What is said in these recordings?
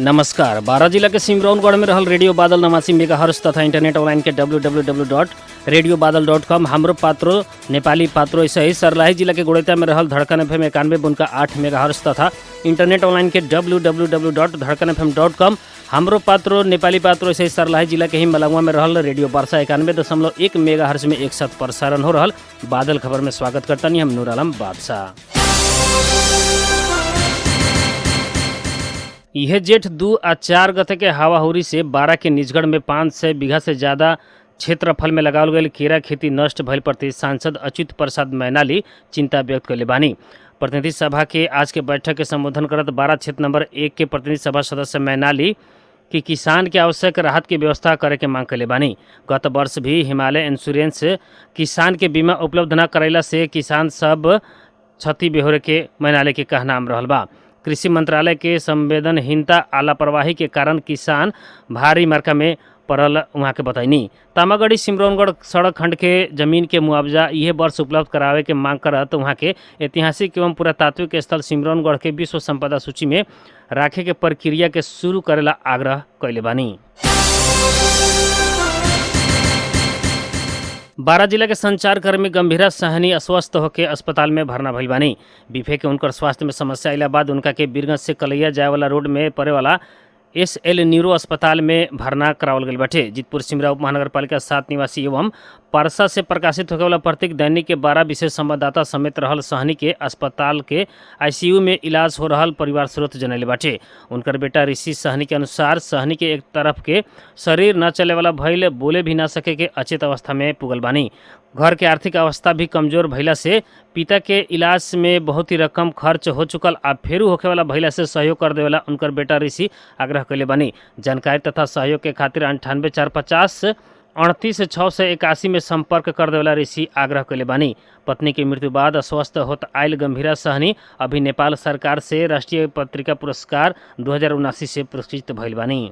नमस्कार। बारा जिला के सिमरौनगढ़ में रहल रेडियो बादल 89 मेगाहर्ट्ज तथा इंटरनेट ऑनलाइन के www.radiobadal.com हमरो पात्रो नेपाली पात्रो ऐसे ही सर्लाही जिला के गोड़ेता में रहल धड़कन FM 91.8 मेगाहर्ट्ज तथा इंटरनेट ऑनलाइन के www.धड़कनfm.com हमरो पात्रो नेपाली पात्रो ऐसे ही सर्लाही जिला के ही मलंगवा में रहल रेडियो वर्षा 91.1 मेगाहर्ट्ज में एक साथ प्रसारण हो रहल बादल खबर में स्वागत करता हम नूर आलम बादशाह। यह जेठ 2 और 4 गते के हवाहुरी से बारा के निजगढ़ में 500 बीघा से ज़्यादा क्षेत्रफल में लगावल गई केरा खेती नष्ट भइल प्रति सांसद अच्युत प्रसाद मैनाली चिंता व्यक्त कइले बानी। प्रतिनिधि सभा के आज के बैठक के संबोधन करत बारा क्षेत्र नंबर 1 के प्रतिनिधि सभा सदस्य मैनाली कि किसान के आवश्यक राहत की व्यवस्था करे के मांग कइले बानी। गत वर्ष भी हिमालय इंश्योरेंस किसान के बीमा उपलब्ध न करैला से किसान सब क्षति बेहोरे के मैनाली के कहनाम रहल बा। कृषि मंत्रालय के संवेदनहीनता आ लापरवाही के कारण किसान भारी मार्का में पड़ल वहाँ के बताइनी। तामागढ़ी सिमरौनगढ़ सड़क खंड के जमीन के मुआवजा यह वर्ष उपलब्ध करावे के मांग करत वहाँ के ऐतिहासिक एवं पुरातात्विक स्थल सिमरौनगढ़ के विश्व संपदा सूची में राखे के प्रक्रिया के शुरू करेला आग्रह कइले बानी। बारा जिला के संचारकर्मी गंभीरा सहनी अस्वस्थ होकर अस्पताल में भर्ना भइल बानी। बीफे के उनकर स्वास्थ्य में समस्या अला बाद उनका के बीरगंज से कलैया जाए वाला रोड में पड़े वाला SL न्यूरो अस्पताल में भर्ना करावल गई बाटे। जीतपुर सिमरा उप महानगरपालिका 7 निवासी एवं परसा से प्रकाशित होने वाला प्रत्येक दैनिक के 12 विशेष संवाददाता समेत रहल सहनी के अस्पताल के ICU में इलाज हो रहल परिवार स्रोत जनैले बाटे। उनकर बेटा ऋषि सहनी के अनुसार सहनी के एक तरफ के शरीर न चले वाला भइल बोले भी ना सके के अचेत अवस्था में पुगल बानी। घर के आर्थिक अवस्था भी कमजोर भइला से पिता के इलाज में बहुत ही रकम खर्च हो चुकल आ फेरू होखे वाला भइला से सहयोग कर देवेला उनकर बेटा ऋषि आग्रह कइले बानी। जानकारी तथा सहयोग के खातिर 98 450 38 681 में संपर्क कर देवेला ऋषि आग्रह कइले बानी। पत्नी के मृत्यु बाद अस्वस्थ होत आयल गंभीरा सहनी अभी नेपाल सरकार से राष्ट्रीय पत्रिका पुरस्कार 2079 से पुरस्कृत भइल बानी।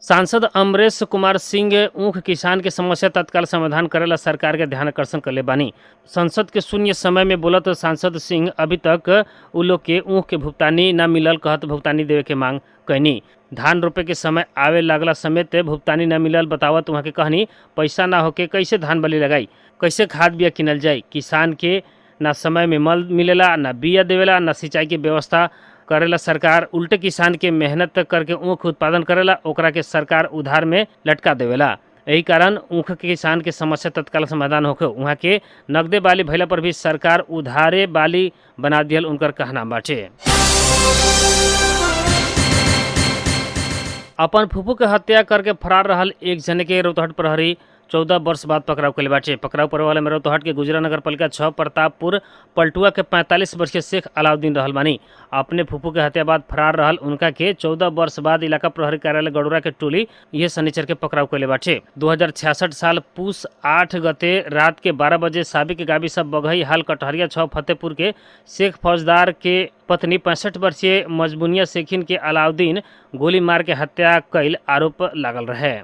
सांसद अमरेश कुमार सिंह ऊख किसान के समस्या तत्काल समाधान करेला सरकार के ध्यान आकर्षण करले बानी। संसद के शून्य समय में बोलत सांसद सिंह अभी तक उ लोग के ऊख के भुगतानी न मिलल कहत भुगतानी देवे के मांग कैनी। धान रोपे के समय आवे लागला समेत भुगतानी न मिलल बतावत वहाँ के कहनी पैसा ना होके कैसे धान बली लगाई, कैसे खाद बिया किनल जाए। किसान के ना समय में मल मिलेला, ना बिया देवेला, ना सिंचाई के व्यवस्था करेला सरकार। उल्टे किसान के मेहनत करके ऊख उत्पादन करेला ओकरा के सरकार उधार में लटका देवेला। यही कारण ऊख के किसान के समस्या तत्काल समाधान होके वहाँ के नगदे बाली भइला पर भी सरकार उधारे बाली बना दियल उनकर कहना बाटे। अपन फूफू के हत्या करके फरार रहल एक जने के रौतहट प्रहरी 14 वर्ष बाद पकड़ाव कइले बाटे। पकड़ाव पड़े वाले में रौतहट के गुजरा नगर पालिका 6 प्रतापपुर पलटुआ के 45 वर्ष के शेख अलाउद्दीन रहल बानी। अपने फूफू के हत्या बाद फरार रहल उनका के 14 वर्ष बाद इलाका प्रहरी कार्यालय गडोरा के टोली यह शनिचर के पकड़ाव कइले बाटे। 2066 साल पूस 8 गते रात के 12 बजे साबिक गावी सब बघई हाल कटहरिया 6 फतेहपुर के शेख फौजदार के पत्नी 65 वर्षीय मजबूनिया शेखिन के अलाउद्दीन गोली मार के हत्या कइल आरोप लागल रहे।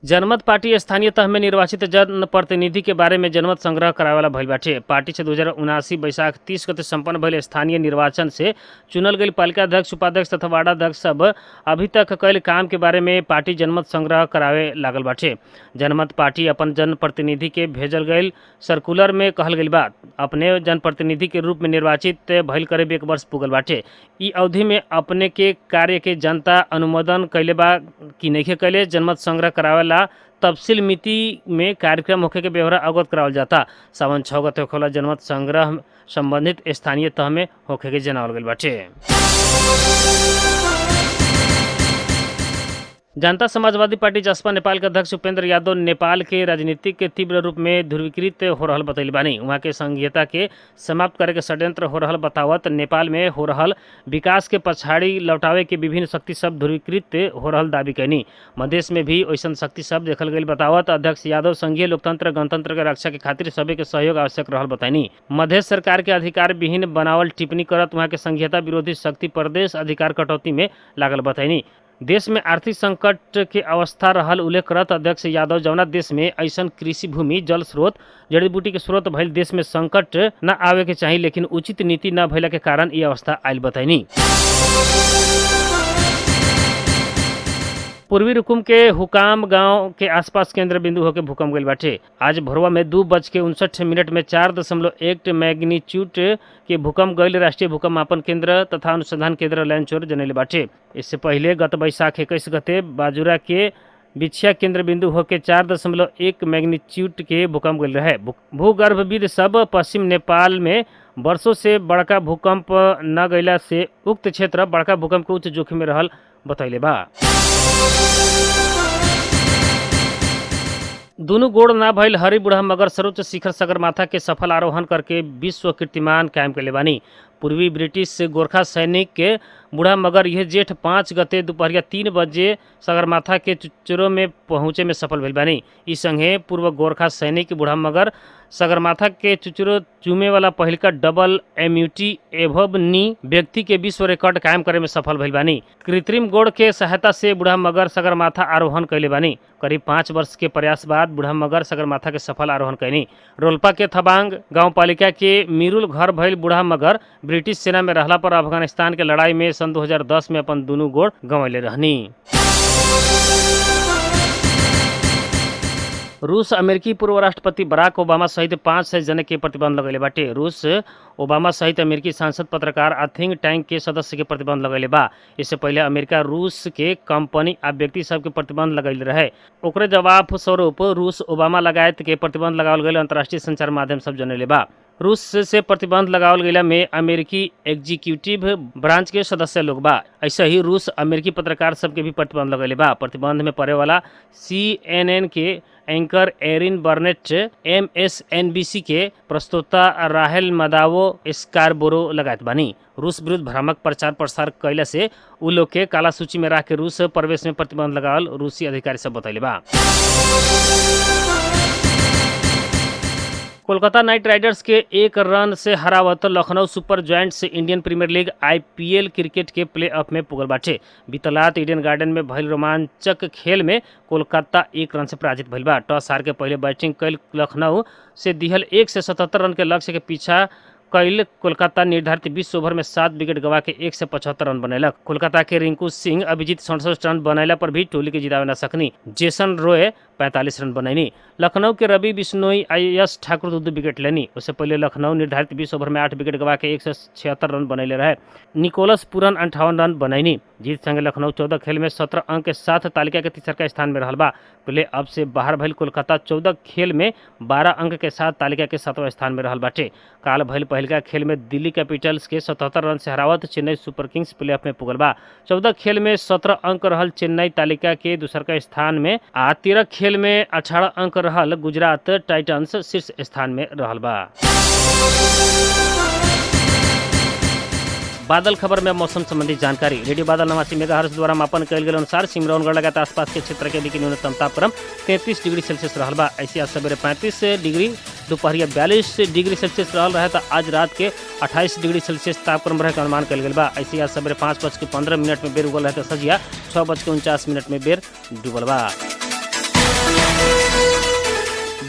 जनमत पार्टी स्थानीय तह में निर्वाचित जनप्रतिनिधि के बारे में जनमत संग्रह करावेला भइल बाटे। पार्टी से 2079 बैसाख 30 गते संपन्न भइल स्थानीय निर्वाचन से चुनल गई पालिका अध्यक्ष उपाध्यक्ष तथा वार्ड अध्यक्ष सब अभी तक कईल काम के बारे में पार्टी जनमत संग्रह करावे लागल बाटे। जनमत पार्टी अपन जनप्रतिनिधि के भेजल गईल सर्कुलर में कहल गईल बा अपने जनप्रतिनिधि के रूप में निर्वाचित भइल करीब 1 वर्ष पुगल बाटे। ई अवधि में अपने के कार्य के जनता अनुमोदन कैले बा कि नइखे कैले जनमत संग्रह करावेला तफसील मिति में कार्यक्रम होखे के ब्यौरा अवगत करावल जाता। सावन 6 गते होखेला जनमत संग्रह संबंधित स्थानीय तह में होखे के जनावल गइल बाटे। जनता समाजवादी पार्टी जसपा नेपाल के अध्यक्ष उपेंद्र यादव नेपाल के राजनीतिक के तीव्र रूप में ध्रुवीकृत हो रहल बतैले बानी। वहाँ के संघीयता के समाप्त करे के षड्यंत्र हो रहल बतावत नेपाल में हो रहल विकास के पछाड़ी लौटावे के विभिन्न शक्ति सब ध्रुवीकृत हो रहल दावी कैनी। मधेश में भी वैसन शक्ति सब देखल गई बतावत अध्यक्ष यादव संघीय लोकतंत्र गणतंत्र के रक्षा के खातिर सभी के सहयोग आवश्यक रहल बताइनी। मधेश सरकार के अधिकार विहीन बनावल टिप्पणी करत वहाँ के संघीयता विरोधी शक्ति प्रदेश अधिकार कटौती में लागल बताइनी। देश में आर्थिक संकट के अवस्था रहल उल्लेख करत अध्यक्ष यादव जौना देश में ऐसन कृषि भूमि जल स्रोत जड़ी बूटी के स्रोत भइल देश में संकट न आवे के चाही लेकिन उचित नीति न भइला के कारण ये अवस्था आयल बताइनी। पूर्वी रुकुम के हुकाम गांव के आसपास केंद्र बिंदु होकर भूकंप गईल बाटे। आज भोरवा में 2:59 में 4.1 मैग्नीट्यूड के भूकंप गईल राष्ट्रीय भूकंप मापन केंद्र तथा अनुसंधान केंद्र लैंचोर जनैले बाटे। इससे पहले गत बैसाख 21 गते बाजुरा के बिछिया केंद्र बिंदु होकर 4.1 मैग्नीट्यूड के भूकंप गईल रहे। भूगर्भविद सब पश्चिम नेपाल में वर्षों से बड़का भूकंप न गईला से उक्त क्षेत्र बड़का भूकंप के उच्च जोखिम में रहल बतैले बा। दोनों गोड़ ना भइल हरि बुढ़ा मगर सर्वोच्च शिखर सगरमाथा के सफल आरोहण करके विश्व कीर्तिमान कायम कैले बानी। पूर्वी ब्रिटिश गोरखा सैनिक के बूढ़ा मगर यह जेठ 5 गते दोपहरिया 3 बजे सगरमाथा के चुचुरो में पहुँचे में सफल भइल बानी। ई संगे पूर्व गोरखा सैनिक बूढ़ा मगर सगरमाथा के चुचुरो चूमे वाला पहिलका डबल एम्यूटी एभव नी व्यक्ति के विश्व रिकॉर्ड कायम करे में सफल भइल बानी। कृत्रिम गोड़ के सहायता से बूढ़ा मगर सगरमाथा आरोहण कैले बानी। करीब 5 वर्ष के प्रयास बाद बूढ़ा मगर सगरमाथा के सफल आरोहण कैनी। रोल्पा के थबांग गांव पालिका के मीरुल घर भइल बूढ़ा मगर ब्रिटिश सेना में रहला पर अफगानिस्तान के लड़ाई में सन 2010 में अपन दोनों गोड़ गंवैले रहनी। रूस अमेरिकी पूर्व राष्ट्रपति बराक ओबामा सहित 5 जने के प्रतिबंध लगैले बाटे। रूस ओबामा सहित अमेरिकी सांसद पत्रकार आ थिंक टैंक के सदस्य के प्रतिबंध लगैले बा। इससे पहले अमेरिका रूस के कंपनी आ व्यक्ति सब के प्रतिबंध लगैले रहे। ओकरे जवाब स्वरूप रूस ओबामा लगायत के प्रतिबंध लगावल गए अंतर्राष्ट्रीय संचार माध्यम सब जनैले बा। रूस से प्रतिबंध लगावल गैला में अमेरिकी एग्जीक्यूटिव ब्रांच के सदस्य लोग बा। ऐसे ही रूस अमेरिकी पत्रकार सबके भी प्रतिबंध लगैले बा। प्रतिबंध में पड़े वाला CNN के एंकर एरिन बर्नेट, MSNBC के प्रस्तोता राहेल मदावो स्कारबोरो लगायत बानी। रूस विरुद्ध भ्रामक प्रचार प्रसार कैला से उ लोग के काला सूची में रख के रूस प्रवेश में प्रतिबंध लगावल रूसी अधिकारी सब बतैले बा। कोलकाता नाइट राइडर्स के 1 रन से हरावत Lucknow super giants Indian premier league IPL cricket के प्ले ऑफ में पुगल बाटे। बीतल रात ईडन गार्डन में भइल रोमांचक खेल में कोलकाता 1 रन से पराजित भइल बा। टॉस हार के पहले बैटिंग कैल लखनऊ से दिहल 177 रन के लक्ष्य के पीछा कैल कोलकाता निर्धारित 20 ओवर में 7 विकेट गवा के 175 रन बनैलक। कोलकाता के रिंकू सिंह अभिजीत 67 रन बनैला पर भी टोली के जितावे न सकनी। जेसन रॉय 45 रन बनैनी। लखनऊ के रवि बिश्नोई IS ठाकुर 2 विकेट लेनी। उससे पहले लखनऊ निर्धारित 20 ओवर में 8 विकेट गवा के 176 रन बनैले रहे। निकोलस पूरन 58 रन बनैनी। जीत संगे लखनऊ 14 खेल में 17 अंक के साथ तालिका के तीसरा स्थान में रहल बा। प्ले अब से बाहर भइल कोलकाता 14 खेल में 12 अंक के साथ तालिका के 7वां स्थान में रहल बाटे। काल भइल पहिलका खेल में दिल्ली कैपिटल्स के 77 रन से हरावत Chennai super kings play off में पुगल बा। 14 खेल में 17 अंक रहल चेन्नई तालिका के दूसरा स्थान में आ 13 खेल में 18 अंक रहल गुजरात टाइटंस शीर्ष स्थान में रहल बा। बादल खबर में मौसम संबंधी जानकारी। रेडियो बादल 89 मेगाहर्ट्ज द्वारा मापन कयल गेल अनुसार सिमरौनगढ़ लगात आसपास के क्षेत्र के भी न्यूनतम तापक्रम 33 डिग्री सेल्सियस रहल बा। ऐसे आज सवेरे 35 डिग्री, दोपहरिया 42 डिग्री सेल्सियस रहल रहे तो आज रात के 28 डिग्री सेल्सियस तापक्रम रहे का अनुमान कयल गेल बा। ऐसे आज सवेरे 5:15 में बेर उगल रहे तो सजिया 6:49 में बेर डूबल बा।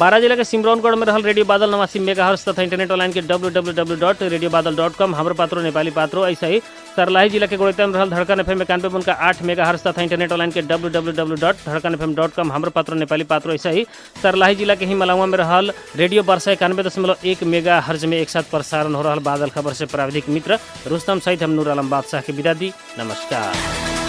12 जिला के सिमरौनगढ़ में रहल रेडियो बादल 89 मेगाहर्ट्ज तथा इंटरनेट ऑनलाइन के www.radiobadal.com हमरो पात्रो नेपाली पात्रो। ऐसा ही सरलाही जिला के गोड़ेता में रहल धड़कन FM 91.8 मेगाहर्ट्ज तथा इंटरनेट ऑनलाइन के www.धड़कनfm.com हमरो पात्रो नेपाली पात्रो। ऐसा ही सरलाही जिला के ही मलावा में रहल रेडियो वर्षा 91.1 मेगाहर्ट्ज में एक साथ प्रसारण हो रहल बादल खबर से प्राविधिक मित्र रुस्तम सहित हम नूर आलम बादशाह के विदा दी। नमस्कार।